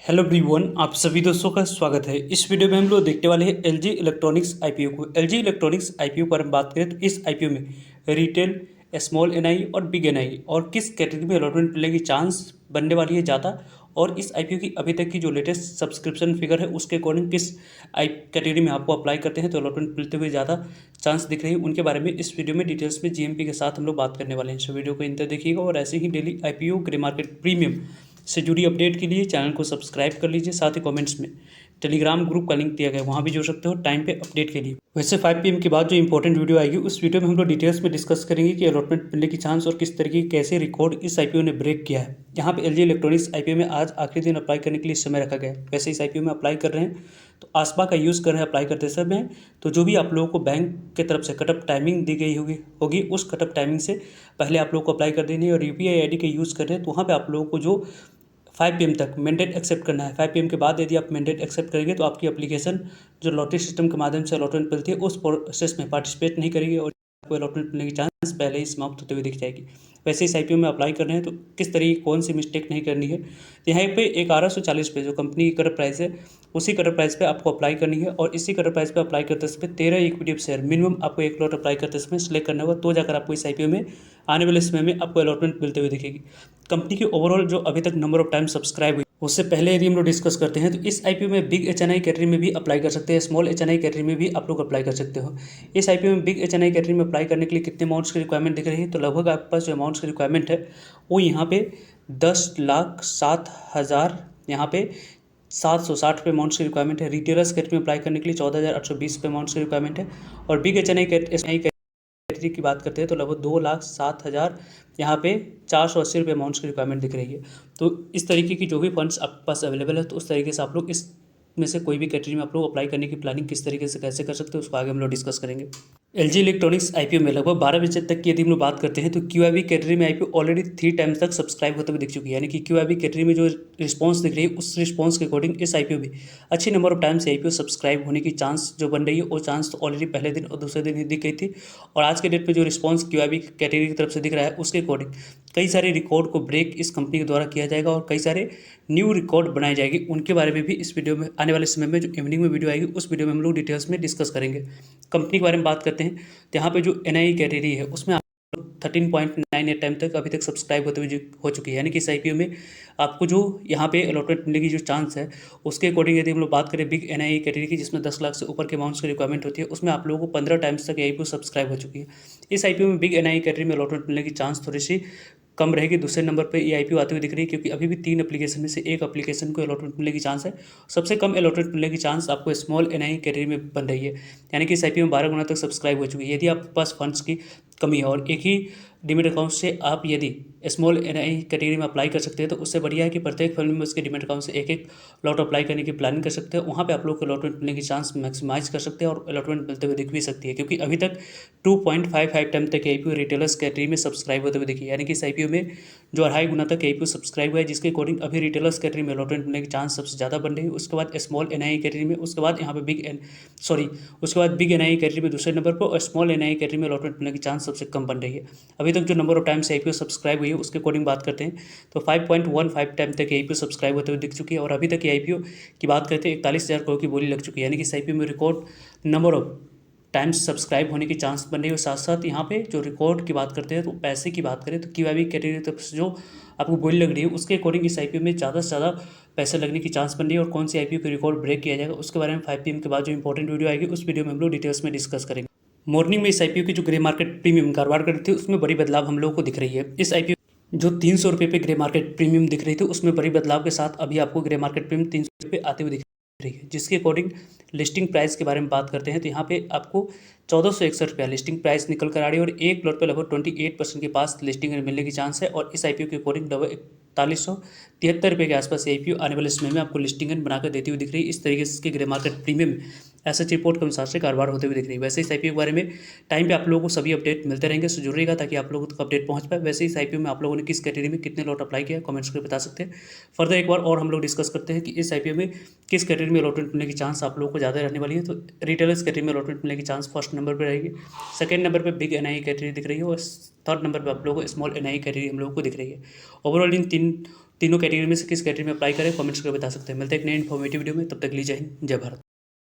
Hello everyone, आप सभी दोस्तों का स्वागत है। इस वीडियो में हम लोग देखने वाले हैं एलजी इलेक्ट्रॉनिक्स आईपीओ को। एलजी इलेक्ट्रॉनिक्स आईपीओ पर हम बात करें तो इस आईपीओ में रिटेल, स्मॉल एनआई और बिग एनआई और किस कैटेगरी में अलॉटमेंट मिलने की चांस बनने वाली है ज़्यादा, और इस आईपीओ की अभी तक की जो लेटेस्ट सब्सक्रिप्शन फिगर है उसके अकॉर्डिंग किस आई कैटेगरी में आपको अप्लाई करते हैं तो अलॉटमेंट मिलते हुए ज़्यादा चांस दिख रही है, उनके बारे में इस वीडियो में डिटेल्स में जीएमपी के साथ हम लोग बात करने वाले हैं। सो वीडियो को इंतजार देखिएगा और ऐसे ही daily IPO grey market premium से जुड़ी अपडेट के लिए चैनल को सब्सक्राइब कर लीजिए। साथ ही कमेंट्स में टेलीग्राम ग्रुप का लिंक दिया गया है, वहाँ भी जुड़ सकते हो टाइम पे अपडेट के लिए। वैसे 5 PM के बाद जो इंपॉर्टेंट वीडियो आएगी उस वीडियो में हम लोग डिटेल्स में डिस्कस करेंगे कि अलॉटमेंट मिलने की चांस और किस तरीके के कैसे रिकॉर्ड इस आईपीओ ने ब्रेक किया है। यहाँ पे एलजी इलेक्ट्रॉनिक्स आईपीओ में आज आखिरी दिन अप्लाई करने के लिए समय रखा गया है। वैसे इस आईपीओ में अप्लाई कर रहे हैं तो आसपा का यूज़ कर रहे हैं अप्लाई करते समय, तो जो भी आप लोगों को बैंक की तरफ से कटअप टाइमिंग दी गई होगी उस कटअप टाइमिंग से पहले आप लोगों को अप्लाई कर देनी है। और यूपीआई आईडी का यूज़ कर रहे हैं तो वहाँ पे आप लोगों को जो 5 PM तक मैंडेट एक्सेप्ट करना है। 5 PM के बाद यदि आप मैंडेट एक्सेप्ट करेंगे तो आपकी एप्लीकेशन जो लॉटरी सिस्टम के माध्यम से अलॉटमेंट मिलती है उस प्रोसेस में पार्टिसिपेट नहीं करेगी और आपको अलॉटमेंट मिलने की चांस पहले ही समाप्त होते हुए दिख जाएगी। वैसे इस आईपीओ में अप्लाई कर रहे हैं तो किस तरीके कौन सी मिस्टेक नहीं करनी है, तो यहाँ पे 1140 पे जो कंपनी की कटर प्राइस है उसी कटर प्राइस पे आपको अप्लाई करनी है। और इसी कटर प्राइस पे अप्लाई करते समय 13 इक्विटी शेयर मिनिमम आपको एक लॉट अप्लाई करते समय सिलेक्ट करना होगा, तो जाकर आपको इस आईपीओ में आने वाले समय में आपको अलॉटमेंट मिलते हुए दिखेगी। कंपनी की ओवरऑल जो अभी तक नंबर ऑफ टाइम सब्सक्राइब हुई उससे पहले यदि हम लोग डिस्कस करते हैं तो इस आईपीओ में बिग एचएनआई कैटेगरी में भी अप्लाई कर सकते हैं, स्मॉल एचएनआई कैटेगरी में भी आप लोग अप्लाई कर सकते हो। इस आईपीओ में बिग एचएनआई कैटेगरी में अप्लाई करने के लिए कितने अमाउंट्स की रिक्वायरमेंट दिख रही है, तो लगभग आपके पास जो अमाउंट्स की रिक्वायरमेंट है वो यहाँ पे 10,07,000 यहाँ पे 760 पे अमाउंट्स की रिक्वायरमेंट है। रिटेलर्स कैटेगरी में अप्लाई करने के लिए 14,820 पे अमाउंट्स की रिक्वायरमेंट है। और बिग एचएनआई कैटेगरी की बात करते हैं तो लगभग 2,07,000 यहाँ पे 480 रुपये अमाउंट्स की रिक्वायरमेंट दिख रही है। तो इस तरीके की जो भी फंड्स आपके पास अवेलेबल है तो उस तरीके से आप लोग इस में से कोई भी कैटेगरी में आप लोग अप्लाई करने की प्लानिंग किस तरीके से कैसे कर सकते हो उसको आगे हम लोग डिस्कस करेंगे। एलजी इलेक्ट्रॉनिक्स आईपीओ में लगभग 12 बजे तक की यदि हम लोग बात करते हैं तो क्यूआईबी कैटेगरी में आईपीओ ऑलरेडी 3 टाइम्स तक सब्सक्राइब होते हुए दिख चुकी है। यानी कि क्यूआईबी कैटेगरी में जो रिस्पांस दिख रही है उस रिस्पांस के अकॉर्डिंग इस आईपीओ भी अच्छी नंबर ऑफ टाइम से आईपीओ सब्सक्राइब होने की चांस जो बन रही है वो चांस तो ऑलरेडी पहले दिन और दूसरे दिन ही दिख गई थी। और आज के डेट में जो रिस्पॉन्स क्यूआईबी कैटेगरी की तरफ से दिख रहा है उसके अकॉर्डिंग कई सारे रिकॉर्ड को ब्रेक इस कंपनी के द्वारा किया जाएगा और कई सारे न्यू रिकॉर्ड बनाई जाएगी। उनके बारे में भी इस वीडियो में आने वाले समय में जो इवनिंग में वीडियो आएगी उस वीडियो में हम लोग डिटेल्स में डिस्कस करेंगे। कंपनी के बारे में बात करते हैं तो यहाँ पे जो एनआई कैटेगरी है उसमें 13.98 टाइम तक अभी तक सब्सक्राइब होते हुए हो चुकी है। यानी कि इस आईपीओ में आपको जो यहाँ पे अलॉटमेंट मिलने की जो चांस है उसके अकॉर्डिंग यदि हम लोग बात करें बिग एनआई कैटेगरी की जिसमें 10 लाख से ऊपर के अमाउंट्स की रिक्वायरमेंट होती है उसमें आप लोगों को 15 टाइम्स तक आईपीओ सब्सक्राइब हो चुकी है। इस आईपीओ में बिग एनआई कैटेगरी में अलॉटमेंट मिलने की चांस थोड़ी सी कम रहेगी। दूसरे नंबर पे ये आईपीओ आते हुए दिख रही है क्योंकि अभी भी 3 एप्लीकेशन में से एक एप्लीकेशन को अलॉटमेंट मिलने की चांस है। सबसे कम अलॉटमेंट मिलने की चांस आपको स्मॉल एनआई कैटेगरी में बन रही है। यानी कि इस आईपीओ में 12 गुना तक सब्सक्राइब हो चुकी है। यदि आपके पास फंड्स की कमी है और एक ही डीमेट अकाउंट से आप यदि स्मॉल एनआई कैटेगरी में अप्लाई कर सकते हैं तो उससे बढ़िया है कि प्रत्येक फैमिली में उसके डीमेट अकाउंट से एक एक लॉट अप्लाई करने की प्लानिंग कर सकते हैं। वहाँ पे आप लोग को अलॉटमेंट मिलने की चांस मैक्सिमाइज कर सकते हैं और अलॉटमेंट मिलते हुए दिख भी सकती है क्योंकि अभी तक 2.55 टाइम तक आईपीओ रिटेलर्स कैटेगरी में सब्सक्राइब होते हुए देखिए। यानी कि इस आईपीओ में जो 2.5 गुना तक आईपीओ सब्सक्राइब हुआ है जिसके अकॉर्डिंग अभी रिटेलर्स कैटेगरी में अलॉटमेंट मिलने की चांस सबसे ज़्यादा बन रही है। उसके बाद स्मॉल एनआई कैटेगरी में, उसके बाद यहाँ पे उसके बाद बिग एनआई कैटेगरी में दूसरे नंबर पर और स्मॉल एनआई कैटेगरी में अलॉटमेंट मिलने की चांस सबसे कम बन रही है। अभी तक जो नंबर ऑफ टाइम से आईपीओ सब्सक्राइब हुई है उसके अकॉर्डिंग बात करते हैं तो 5.15 टाइम तक आईपीओ सब्सक्राइब होते हुए दिख चुकी है। और अभी तक आईपीओ की बात करते हैं 41,000 करोड़ की बोली लग चुकी है। यानी कि इस आईपीओ में record number of times subscribe होने की चांस बन रही है। और साथ साथ यहाँ पे जो रिकॉर्ड की बात करते हैं तो पैसे की बात करें तो क्यूआईबी कैटेगरी तरफ से जो आपको बोली लग रही है उसके अकॉर्डिंग इस आईपीओ में ज़्यादा से ज़्यादा पैसे लगने की चांस बन रही है। और कौन सी आईपीओ का रिकॉर्ड ब्रेक किया जाएगा उसके बारे में 5 PM के बाद जो इंपॉर्टेंट वीडियो आएगी उस वीडियो में हम लोग डिटेल्स में डिस्कस करेंगे। मॉर्निंग में इस आईपीओ की जो ग्रे मार्केट प्रीमियम कारोबार कर रही थी उसमें बड़ी बदलाव हम लोगों को दिख रही है। इस आईपीओ जो 300 रुपये पे ग्रे मार्केट प्रीमियम दिख रही थी उसमें बड़ी बदलाव के साथ अभी आपको ग्रे मार्केट प्रीमियम 300 रुपये आते हुए दिख रही है। जिसके अकॉर्डिंग लिस्टिंग प्राइस के बारे में बात करते हैं तो यहाँ पे आपको 1461 रुपया लिस्टिंग प्राइस निकल कर आ रही है और एक प्लॉट पे लगभग 28% के पास लिस्टिंग मिलने की चांस है। और इस आईपीओ के अकॉर्डिंग लगभग 4173 रुपये के आसपास आईपीओ आने वाले समय में आपको लिस्टिंग बनाकर देती हुई दिख रही है। इस तरीके से grey market premium SH report के अनुसार से कारोबार होते हुए दिख रही है। वैसे इस आईपीओ के बारे में टाइम पे आप लोगों को सभी अपडेट मिलते रहेंगे, सो जुड़ रहिएगा ताकि आप लोगों तक अपडेट पहुंच पाए। वैसे इस आईपीओ में आप लोगों ने किस कैटेगरी में कितने लॉट अप्लाई किया कमेंट्स करके बता सकते हैं। फर्दर एक बार और हम लोग डिस्कस करते हैं कि इस आईपीओ में किस कैटेगरी में अलॉटमेंट मिलने की चांस आप लोगों को ज़्यादा रहने वाली है। तो रिटेलर्स कैटेगरी में अलॉटमेंट मिलने की चांस फर्स्ट नंबर पर रहेगी, सेकंड नंबर पर बिग एनआई कैटेगरी दिख रही है और थर्ड नंबर पर आप लोगों को स्मॉल एनआई कैटेगरी हम लोगों को दिख रही है। ओवरऑल इन तीनों कैटेगरी में से किस कैटेगरी में अप्लाई करें, कमेंट्स करके बता सकते हैं। मिलते हैं एक नए इन्फॉर्मेटिव वीडियो में, तब तक के लिए जय हिंद, जय भारत।